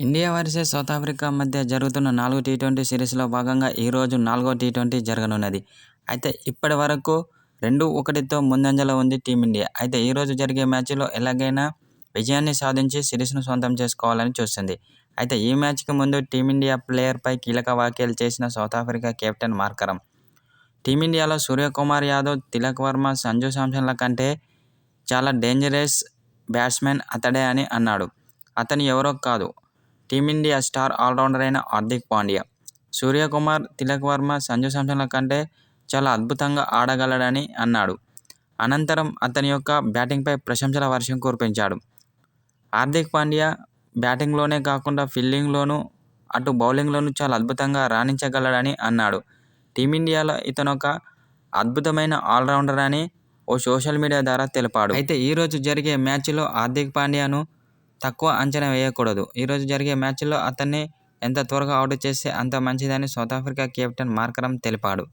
India versus south Africa మధ్య జరుగుతున్న 4 T20 సిరీస్‌లో భాగంగా ఈరోజు 4వ టీ20 జరగనున్నది. అయితే ఇప్పటి వరకు 2-1తో ముందంజలో ఉంది టీమిండియా. అయితే ఈరోజు జరిగే మ్యాచ్‌లో ఎలాగైనా విజయాన్ని సాధించి సిరీస్‌ను సొంతం చేసుకోవాలని చూస్తుంది. అయితే ఈ మ్యాచ్‌కి ముందు టీమిండియా ప్లేయర్‌పై కీలక వ్యాఖ్యలు చేసిన సౌత్ ఆఫ్రికా కెప్టెన్ మార్కరమ్, టీమిండియాలో సూర్యకుమార్ యాదవ్, తిలక్ వర్మ, సంజూ శాంసన్ల కంటే చాలా డేంజరస్ బ్యాట్స్‌మన్ అతడే అని అన్నాడు. అతను ఎవరో కాదు, టీమిండియా స్టార్ ఆల్రౌండర్ అయిన హార్దిక్ పాండ్యా. సూర్యకుమార్, తిలక్ వర్మ, సంజూ శాంసన్ల కంటే చాలా అద్భుతంగా ఆడగలడని అన్నాడు. అనంతరం అతని యొక్క బ్యాటింగ్పై ప్రశంసల వర్షం కురిపించాడు. హార్దిక్ పాండ్యా బ్యాటింగ్లోనే కాకుండా ఫీల్డింగ్లోనూ, అటు బౌలింగ్లోనూ చాలా అద్భుతంగా రాణించగలడని అన్నాడు. టీమిండియాలో ఇతనొక అద్భుతమైన ఆల్రౌండర్ అని ఓ సోషల్ మీడియా ద్వారా తెలిపాడు. అయితే ఈరోజు జరిగే మ్యాచ్లో హార్దిక్ పాండ్యాను తక్కువ అంచనా వేయకూడదు. ఈరోజు జరిగే మ్యాచ్లో అతన్ని ఎంత త్వరగా అవుట్ చేస్తే అంత మంచిదని సౌత్ ఆఫ్రికా కెప్టెన్ మార్కరమ్ తెలిపాడు.